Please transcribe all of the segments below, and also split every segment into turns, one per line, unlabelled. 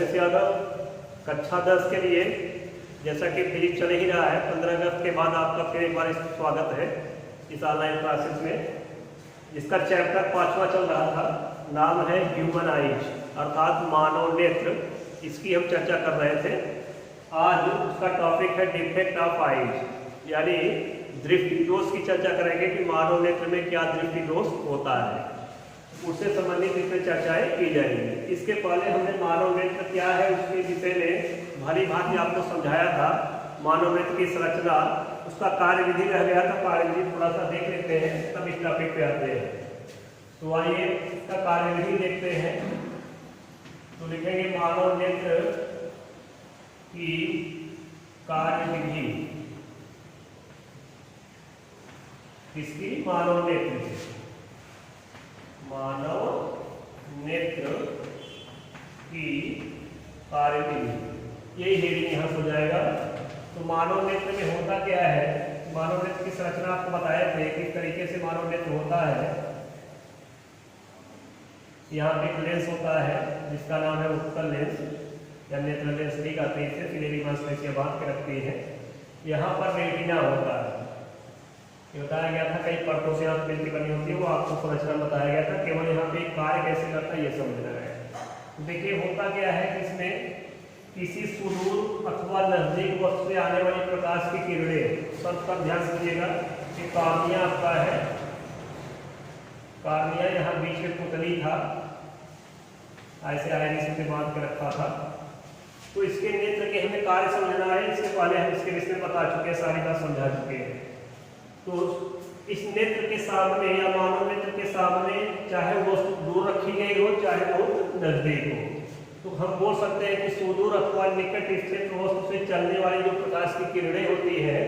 यश यादव, कक्षा 10 के लिए। जैसा कि फिजिक्स चल ही रहा है, 15 अगस्त के बाद आपका फिर एक बार स्वागत है इस ऑनलाइन क्लासेस में। इसका चैप्टर 5वां चल रहा था, नाम है ह्यूमन आइज अर्थात मानव नेत्र। इसकी हम चर्चा कर रहे थे। आज उसका टॉपिक है डिफेक्ट ऑफ आइज, यानी दृष्टि दोष की चर्चा करेंगे कि मानव नेत्र में क्या दृष्टि दोष होता है, उससे संबंधित इसमें चर्चाएं की जाएंगी। इसके पहले हमने मानव नेत्र क्या है उसके विषय में भली भांति आपको समझाया था। मानव नेत्र की संरचना, उसका कार्य विधि रह गया था, कार्य विधि थोड़ा सा देख लेते हैं तब इस टॉपिक पे आते हैं। तो आइए इसका कार्य विधि देखते हैं। तो लिखेंगे मानव नेत्र की कार्य विधि। किसकी? मानव नेत्र की। मानव नेत्र की कार्य विधि, यही हेडिंग यहाँ हो जाएगा। तो मानव नेत्र में होता क्या है? मानव नेत्र की संरचना आपको बताए थे किस तरीके से मानव नेत्र होता है। यहाँ पे एक लेंस होता है जिसका नाम है उत्तल लेंस या नेत्र लेंस नहीं कहते इसे, सिलेरी मांसपेशियां बांध के रखती है। यहाँ पर रेटिना होता है, ये बताया गया था, कई परतों से यहाँ मिलती बनी होती है, वो आपको संरचना बताया गया था। केवल यहाँ पे कार्य कैसे करता है ये समझना है। देखिए होता क्या है कि इसमें किसी सुदूर अथवा नजदीक वस्तु से आने वाली प्रकाश की किरणें, सब पर ध्यान दीजिएगा कि कार्निया आपका है, कार्निया यहाँ बीच में पुतली था, ऐसे आयनिस से बांध के रखा था। तो इसके नेत्र के हमें कार्य समझना है। इसके पहले हम इसके विषय में बता चुके हैं, सारी बात समझा चुके हैं। तो इस नेत्र के सामने या मानव नेत्र के सामने चाहे वो दूर रखी गई हो चाहे वो नजदीक हो, तो हम बोल सकते हैं कि सुदूर अथवा निकट स्थित वस्तु से चलने वाली जो प्रकाश की किरणें होती है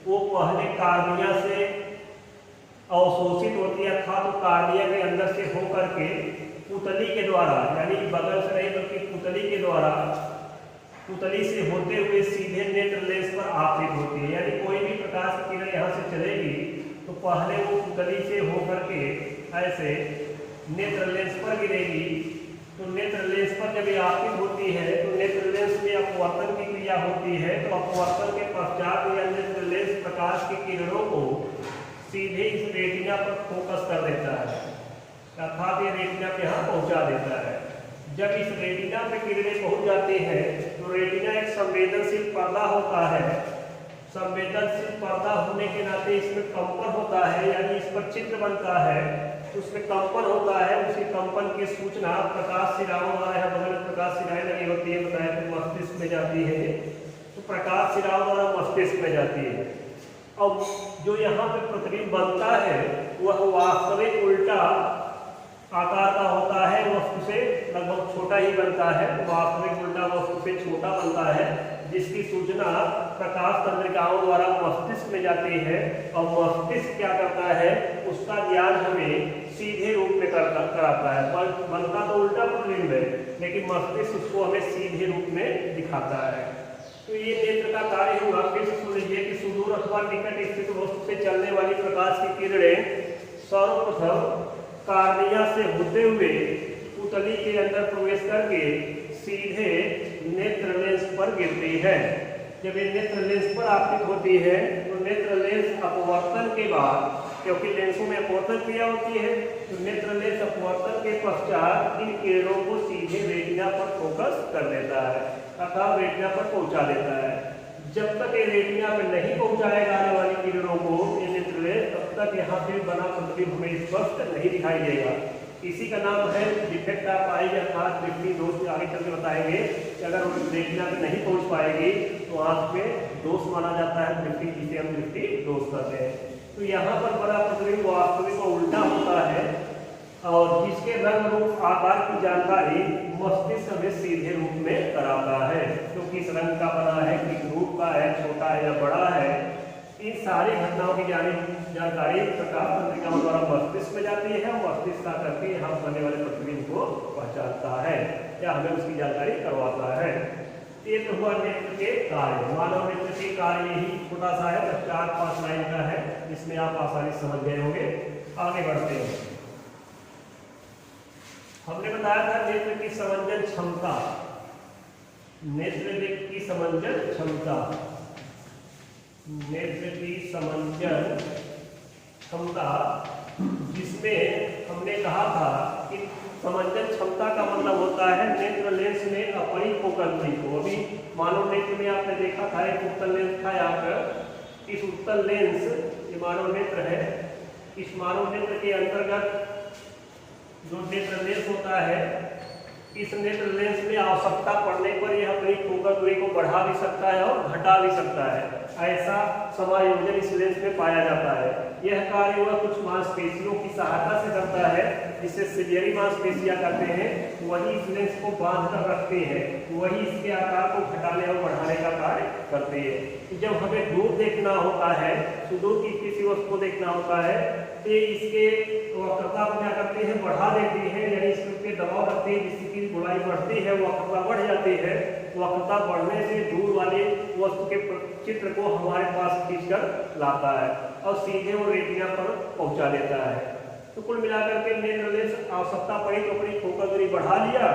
वो पहले कार्निया से अवशोषित होती है, अर्थात तो कार्निया के अंदर से होकर के पुतली के द्वारा, यानी बगल से नहीं बल्कि पुतली के द्वारा, पुतली से होते हुए सीधे नेत्र लेंस पर आपतित होती है। यानी कोई भी प्रकाश की किरण यहाँ से चलेगी तो पहले वो पुतली से होकर के ऐसे नेत्र लेंस पर गिरेगी। तो नेत्र लेंस पर जब ये आपतित होती है तो नेत्र लेंस में अपवर्तन की क्रिया होती है। तो अपवर्तन के पश्चात या नेत्र लेंस प्रकाश की किरणों को सीधे इस रेटिना पर फोकस कर देता है, अर्थात ये रेटिना पे यहाँ पहुँचा देता है। जब इस रेटिना पे किरणें पहुंच जाती हैं तो रेटिना एक संवेदनशील पर्दा होता है। संवेदनशील पर्दा होने के नाते इसमें कंपन होता है, यानी इस पर चित्र बनता है, उसमें कंपन होता है। उसी कंपन की सूचना प्रकाश सिराओं द्वारा, यहाँ बगल में प्रकाश सिराएं लगी होती है, बताया तो मस्तिष्क में जाती है। तो प्रकाश सिराओं द्वारा मस्तिष्क में जाती है। अब जो यहाँ पे प्रतिबिंब बनता है वह वास्तविक उल्टा आकार का होता है, वस्तु से लगभग छोटा ही बनता है। वास्तविक उल्टा वस्तु से छोटा बनता है, जिसकी सूचना प्रकाश तंत्रिकाओं द्वारा मस्तिष्क में जाती है। और मस्तिष्क क्या करता है, उसका ज्ञान हमें सीधे रूप में कराता है। बनता तो उल्टा प्रतिबिंब है लेकिन मस्तिष्क उसको हमें सीधे रूप में दिखाता है। तो ये नेत्र का कार्य हुआ। फिर से सुन लीजिए कि सुदूर अथवा निकट स्थित वस्तु से चलने वाली प्रकाश की किरणें सर्वप्रथम कार्निया से होते हुए पुतली के अंदर प्रवेश करके सीधे नेत्र लेंस पर गिरती है। जब ये नेत्र लेंस पर आपतित होती है तो नेत्र लेंस अपवर्तन के बाद, क्योंकि लेंसों में अपवर्तन क्रिया होती है, तो नेत्र लेंस अपवर्तन के पश्चात इन किरणों को सीधे रेटिना पर फोकस कर देता है, अर्थात रेटिना पर पहुंचा देता है। जब तक ये रेटिना में नहीं पहुंचाएगा आने वाली किरणों को ये नेत्र लेंस, तब तक यहाँ पे बना प्रतिबिंब हमें स्पष्ट नहीं दिखाई देगा। इसी का नाम है डिफेक्ट ऑफ आइज अर्थात दृष्टि दोष। आगे चल के बताएंगे कि अगर रेटिना पे नहीं पहुंच पाएगी तो आंख में दोष माना जाता है, दृष्टि, जिसे हम दृष्टि दोष कहते हैं। तो यहाँ पर बड़ा प्रतिबिंब वास्तविक का उल्टा होता है और जिसके रंग रूप आकार की जानकारी मस्तिष्क हमें सीधे रूप में कराता है। तो किस रंग का बना है, किस रूप का है, छोटा है या बड़ा है, इन सारी घटनाओं की जानकारी प्रकाश तंत्रिकाओं द्वारा मस्तिष्क में जाती है। मस्तिष्क का करके यहाँ बनने वाले प्रतिबिंब को पहचानता है या हमें उसकी जानकारी करवाता है। ये तो हुआ नेत्र के कार्य। मानव नेत्र के कार्य यही छोटा सा है, 4-5 लाइन का है, जिसमें आप आसानी समझ गए होंगे। आगे बढ़ते हैं। हमने बताया था नेत्र की समंजन क्षमता, नेत्र की समंजन क्षमता, नेत्र की समंजन क्षमता, जिसमें हमने कहा था कि समंजन क्षमता का मतलब होता है नेत्र लेंस में अपनी फोकल दूरी को। अभी मानव नेत्र में आपने देखा था एक उत्तल लेंस था यहाँ पर। इस उत्तल लेंस, ये मानव नेत्र है, इस मानव नेत्र के अंतर्गत जो नेत्र लेंस होता है, इस नेत्र लेंस में आवश्यकता पड़ने पर यह अपनी फोकल दूरी को बढ़ा भी सकता है और घटा भी सकता है। ऐसा समायोजन इस लेंस में पाया जाता है। यह कार्य वह कुछ मांसपेशियों की सहायता से करता है, जिसे सिलियरी मांसपेशियां कहते हैं। वही इस लेंस को बांध कर रखते हैं, वही इसके आकार को घटाने और बढ़ाने का कार्य करते हैं। जब हमें दूर देखना होता है, सुदूर की किसी वस्तु को देखना होता है, तो इसके वक्रता को क्या करते हैं, बढ़ा देती है, यानी इसके दबाव रखते हैं, जिसकी गुणाई बढ़ती है, वक्रता बढ़ जाती है। वक्रता बढ़ने से दूर वाले वस्तु के चित्र को हमारे पास खींचकर लाता है और सीधे वो रेटिना पर पहुंचा देता है। तो कुल मिलाकर के नेत्र लेंस आवश्यकता पड़ी तो अपनी फोकल दूरी बढ़ा लिया,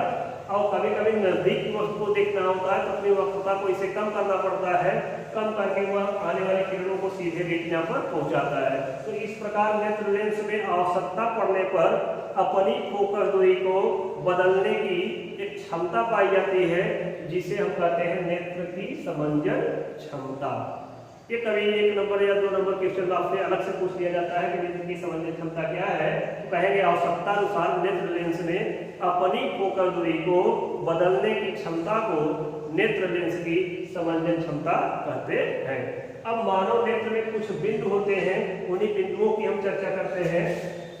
और कभी कभी नजदीक की वस्तु को देखना होता है तो अपनी वक्रता को इसे कम करना पड़ता है। कम करके वह आने वाली किरणों को सीधे रेटिना पर पहुंचाता है। तो इस प्रकार नेत्र लेंस में आवश्यकता पड़ने पर अपनी फोकल दूरी को बदलने की एक क्षमता पाई जाती है, जिसे हम कहते हैं नेत्र की समंजन क्षमता। ये कभी 1 नंबर या 2 नंबर क्वेश्चन आपसे अलग से पूछ लिया जाता है कि नेत्र की समंजन क्षमता क्या है, तो कहेंगे आवश्यकता अनुसार नेत्र लेंस में अपनी फोकल दूरी को बदलने की क्षमता को नेत्र लेंस की समंजन क्षमता कहते हैं। अब मानव नेत्र में कुछ बिंदु होते हैं, उन्हीं बिंदुओं की हम चर्चा करते हैं।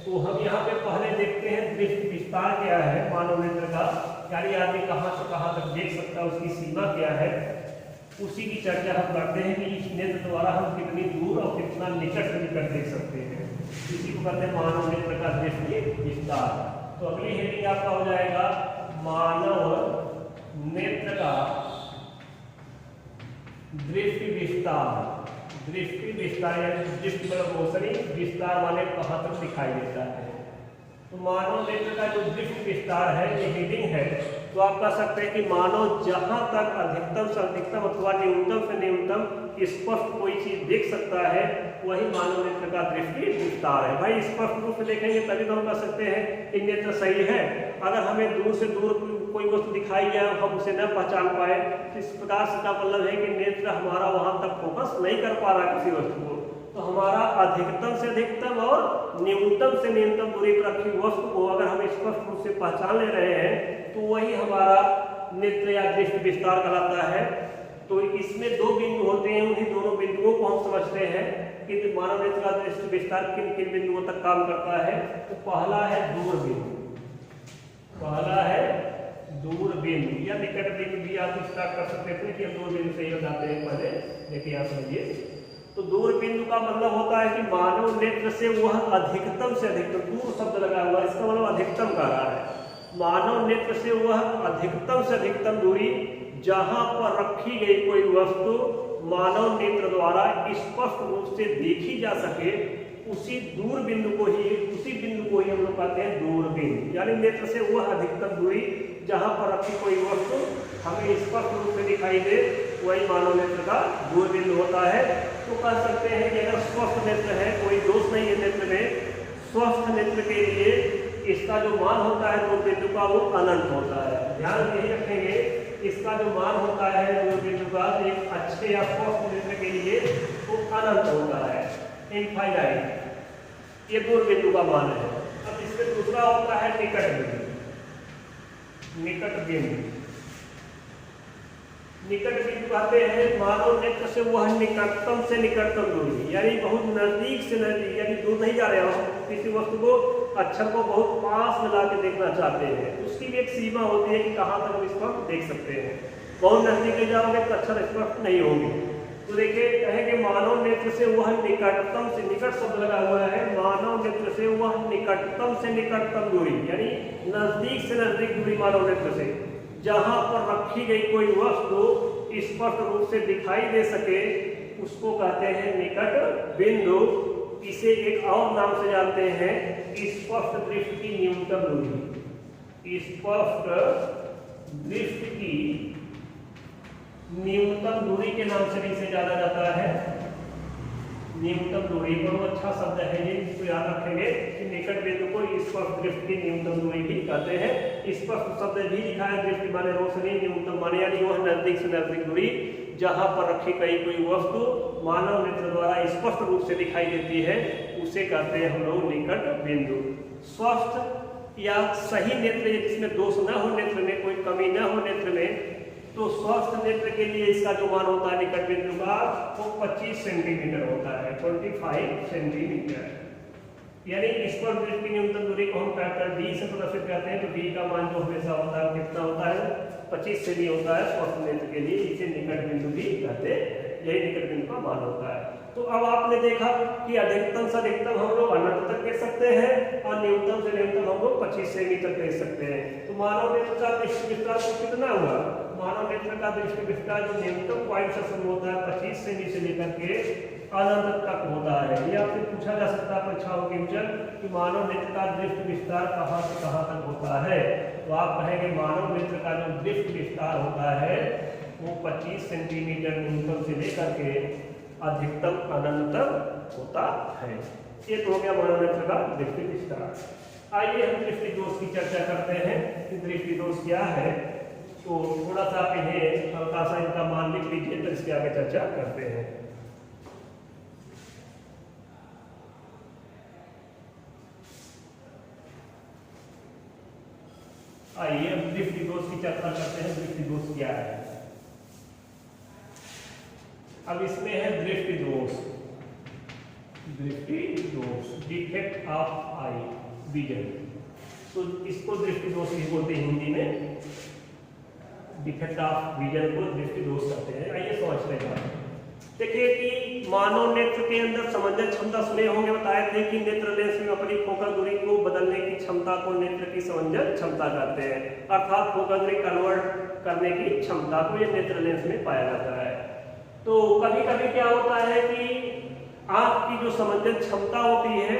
तो हम यहाँ पे पहले देखते हैं दृष्टि विस्तार क्या है मानव नेत्र का, यानी आदमी कहाँ से कहाँ तक देख सकता है, उसकी सीमा क्या है, उसी की चर्चा हम करते हैं कि इस नेत्र द्वारा हम कितनी दूर और कितना निकट से निकट देख सकते हैं। इसी को कहते हैं मानव नेत्र का दृष्टि विस्तार। तो अगली हेडिंग आपका हो जाएगा मानव नेत्र का दृष्टि विस्तार। दृष्टि विस्तार यानी दृष्टि मतलब रोशनी, विस्तार वाले कहाँ तक दिखाई देता है। तो मानव नेत्र का जो दृष्टि विस्तार है, ये हेडिंग है, तो आप कह सकते हैं कि मानव जहां तक अधिकतम से अधिकतम अथवा न्यूनतम से न्यूनतम स्पष्ट कोई चीज देख सकता है, वही मानव नेत्र का दृष्टि विस्तार है। भाई स्पष्ट रूप से देखेंगे तभी तो हम कह सकते हैं कि नेत्र सही है। अगर हमें दूर से दूर कोई वस्तु दिखाई या हम उसे न पहचान पाए, तो इस प्रकार से का मतलब है कि नेत्र हमारा वहां तक फोकस नहीं कर पा रहा किसी वस्तु को। तो हमारा अधिकतम से अधिकतम और न्यूनतम से न्यूनतम दूरी पर रखी वस्तु को अगर हम स्पष्ट रूप से पहचान ले रहे हैं, तो वही हमारा नेत्र या दृष्टि विस्तार कहलाता है। तो इसमें 2 बिंदु होते हैं, उन्हीं दोनों बिंदुओं को हम समझते हैं कि मानव नेत्र का दृष्टि विस्तार किन किन बिंदुओं तक काम करता है। तो पहला है दूर बिंदु, पहला है दूर बिंदु या निकट बिंदु भी आप स्टार्ट कर सकते थे कि हम दूर बिंदु से ही बताते हैं। पहले देखिए आप समझिए, तो दूर बिंदु का मतलब होता है कि मानव नेत्र से वह अधिकतम से अधिकतम, दूर शब्द लगा हुआ है, इसका मतलब अधिकतम का रहा है। मानव नेत्र से वह अधिकतम से अधिकतम दूरी जहां पर रखी गई कोई वस्तु मानव नेत्र द्वारा स्पष्ट रूप से देखी जा सके, उसी दूर बिंदु को ही, उसी बिंदु को ही हम लोग कहते हैं दूर बिंदु। यानी नेत्र से वह अधिकतम दूरी जहां पर रखी कोई वस्तु हमें स्पष्ट रूप से दिखाई दे, वही मानव नेत्र का दूर बिंदु होता है। तो कह सकते हैं कि अगर स्वस्थ नेत्र है, कोई दोष नहीं है नेत्र में, स्वस्थ नेत्र के लिए इसका जो मान होता है दूर बिंदु का वो अनंत होता है। ध्यान यही रखेंगे, इसका जो मान होता है दूर बिंदु का एक अच्छे या स्वस्थ नेत्र के लिए वो अनंत होता है, इनफाइनाइट। ये दूर बिंदु का मान है। अब इसमें दूसरा होता है निकट बिंदु। निकट बिंदु, निकट बिंदु कहते हैं मानव नेत्र से वह निकटतम से निकटतम दूरी, यानी बहुत नजदीक से नजदीक, यानी दूर नहीं जा रहे हो, किसी वस्तु को अक्षर को बहुत पास में लाके देखना चाहते हैं, उसकी भी एक सीमा होती है कि कहाँ तक हम इसको देख सकते हैं। बहुत नजदीक ले जाओगे तो अक्षर स्पष्ट नहीं होंगे। तो देखिए कहेंगे मानव नेत्र से वह निकटतम से, निकट शब्द लगा हुआ है, मानव नेत्र से वह निकटतम से निकटतम दूरी, यानी नजदीक से नजदीक दूरी मानव नेत्र से जहां पर रखी गई कोई वस्तु स्पष्ट रूप से दिखाई दे सके, उसको कहते हैं निकट बिंदु। इसे एक और नाम से जानते हैं स्पष्ट दृष्टि की न्यूनतम दूरी। स्पष्ट दृष्टि की नाम से भी इसे जाना जाता है, न्यूनतम दूरी। बहुत अच्छा शब्द है ये, इसको याद रखेंगे कि निकट बिंदु को स्पर्श दृष्टि की न्यूनतम दूरी भी कहते हैं। स्पर्श शब्द भी लिखा है, दृष्टि माने रोशनी, न्यूनतम माने यानी वह नजदीक से नजदीक दूरी जहां पर रखी गई कोई वस्तु मानव नेत्र द्वारा स्पष्ट रूप से दिखाई देती है, उसे कहते हैं हम लोग निकट बिंदु। स्वस्थ या सही नेत्र, जिसमें दोष न हो नेत्र में, कोई कमी न हो नेत्र में, तो स्वस्थ नेत्र के लिए इसका जो मान होता है निकट बिंदु का, वो 25 सेंटीमीटर होता है, 25 सेंटीमीटर। यानी स्पर्श दृष्टि की न्यूनतम दूरी को हम फैक्टर d से प्रदर्शित करते हैं, तो d का मान जो हमेशा होता है कितना होता है, 25 से भी होता है स्वस्थ नेत्र के लिए, इसे निकट बिंदु भी कहते हैं। यही निकट बिंदु का मान होता है। तो अब आपने देखा कि अधिकतम से अधिकतम हम लोग अनंत तक कह सकते हैं और न्यूनतम से न्यूनतम हम लोग 25 सेमी तक कह सकते हैं। तो मानव नेत्र का दृष्टि विस्तार तो कितना हुआ, मानव नेत्र का दृष्टि विस्तार जो न्यूनतम पॉइंट से शुरू होता है 25 सेमी से लेकर के अनंत तक होता है। ये आपसे पूछा जा सकता है परीक्षाओं के उज्जवल कि मानव नेत्र का दृष्टि विस्तार कहाँ से कहाँ तक होता है, तो आप कहेंगे मानव नेत्र का जो दृष्टि विस्तार होता है वो 25 सेंटीमीटर न्यूनतम से लेकर के अधिकतम अनंत तक होता है। ये तो हो गया मानव नेत्र का दृष्टि विस्तार। आइए हम दृष्टि दोष की चर्चा करते हैं कि दृष्टि दोष क्या है। तो थोड़ा सा आप इन्हें हल्का सा इनका मान लिख लीजिए, तो इसके आगे चर्चा करते हैं। आइए अब दृष्टि दोष की चर्चा करते हैं। दृष्टि दोष क्या है? अब इसमें है दृष्टि दोष, दृष्टि दोष, डिफेक्ट ऑफ आई, विजन। तो इसको दृष्टि दोष भी बोलते हैं हिंदी में, डिफेक्ट ऑफ विजन को दृष्टि दोष कहते हैं। आइए समझते हैं। देखिए कि मानव नेत्र के अंदर समंजस क्षमता, सुने होंगे, बताए थे कि नेत्र लेंस में अपनी फोकल दूरी को बदलने की क्षमता को नेत्र की समंजस क्षमता कहते हैं, अर्थात फोकल दूरी कन्वर्ट करने की क्षमता को ये नेत्र लेंस में पाया जाता है। तो कभी कभी क्या होता है कि आंख की जो समंजस क्षमता होती है,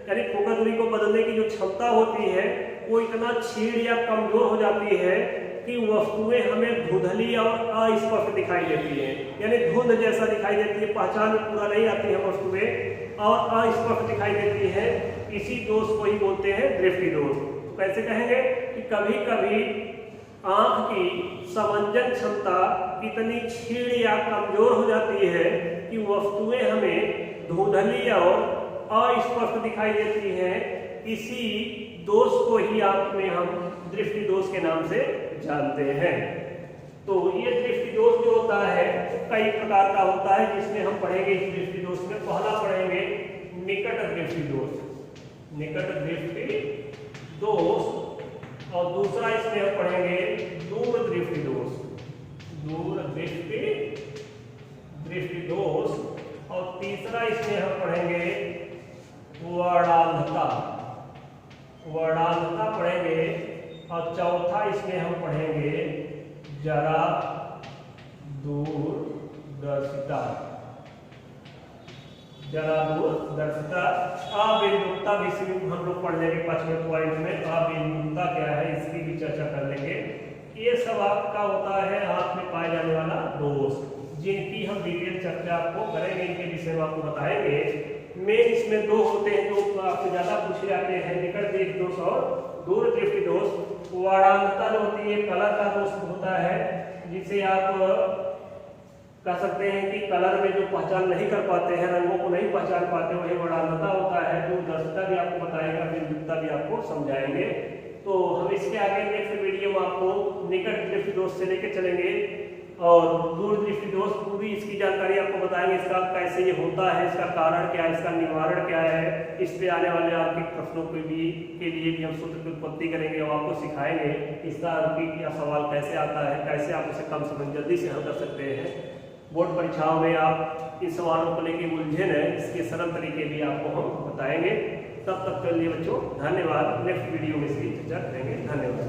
यानी फोकल दूरी को बदलने की जो क्षमता होती है, वो इतना क्षीण या कमजोर हो जाती है कि वस्तुएं हमें धुंधली और अस्पष्ट दिखाई देती है, यानी धुंध जैसा दिखाई देती है, पहचान में पूरा नहीं आती है वस्तुएं और अस्पष्ट दिखाई देती है। इसी दोष को ही बोलते हैं दृष्टि दोष। तो कैसे कहेंगे कि कभी कभी आंख की समंजन क्षमता इतनी क्षीण या कमजोर हो जाती है कि वस्तुएं हमें धुंधली और अस्पष्ट दिखाई देती हैं। इसी दोष को ही आंख में हम दृष्टि दोष के नाम से जानते हैं। तो ये दृष्टि दोष जो होता है कई प्रकार का होता है, जिसमें हम पढ़ेंगे इस दृष्टि दोष में। पहला पढ़ेंगे निकट दृष्टि दोष, निकट दृष्टि दोष, और दूसरा इसमें हम पढ़ेंगे दूर दृष्टि दोष, दूर दृष्टि दोष, और तीसरा इसमें हम पढ़ेंगे वर्णांधता, वर्णांधता पढ़ेंगे, और चौथा इसमें हम पढ़ेंगे जरा दूरदर्शिता, जरा दूरदर्शिता। अबिंदुता भी हम लोग पढ़ लेंगे 5वें पॉइंट में। अबिंदुता क्या है इसकी भी चर्चा कर लेंगे। ये सब आपका होता है आंख में पाए जाने वाला दोष, जिनकी हम डिटेल चर्चा आपको करेंगे, इनके विषय में आपको बताएंगे। मेन इसमें दो होते हैं जो आपसे ज्यादा पूछे जाते हैं, निकट दृष्टि दोष और दूर दृष्टि दोष। वर्णांधता जो होती है कलर का दोष होता है, जिसे आप कह सकते हैं कि कलर में जो पहचान नहीं कर पाते हैं, रंगों को नहीं पहचान पाते, वही वर्णांधता होता है। दूरदर्शिता भी आपको बताएगा, बिंदुता भी आपको समझाएंगे। तो हम इसके आगे नेक्स्ट वीडियो में आपको निकट दृष्टि दोष से लेकर चलेंगे और दूर दृष्टि दोष पूरी इसकी जानकारी आपको बताएंगे, इसका कैसे ये होता है, इसका कारण क्या है, इसका निवारण क्या है। इस पे आने वाले आपके प्रश्नों के लिए भी हम सूत्र की उत्पत्ति करेंगे और आपको सिखाएंगे इसका रिपीट या सवाल कैसे आता है, कैसे आप इसे कम समय जल्दी से हल कर सकते हैं। बोर्ड परीक्षाओं में आप इन सवालों को लेकर उलझन है, इसके सरल तरीके भी आपको हम बताएंगे। तब तक के लिए बच्चों धन्यवाद। नेक्स्ट वीडियो में इसकी चर्चा करेंगे। धन्यवाद।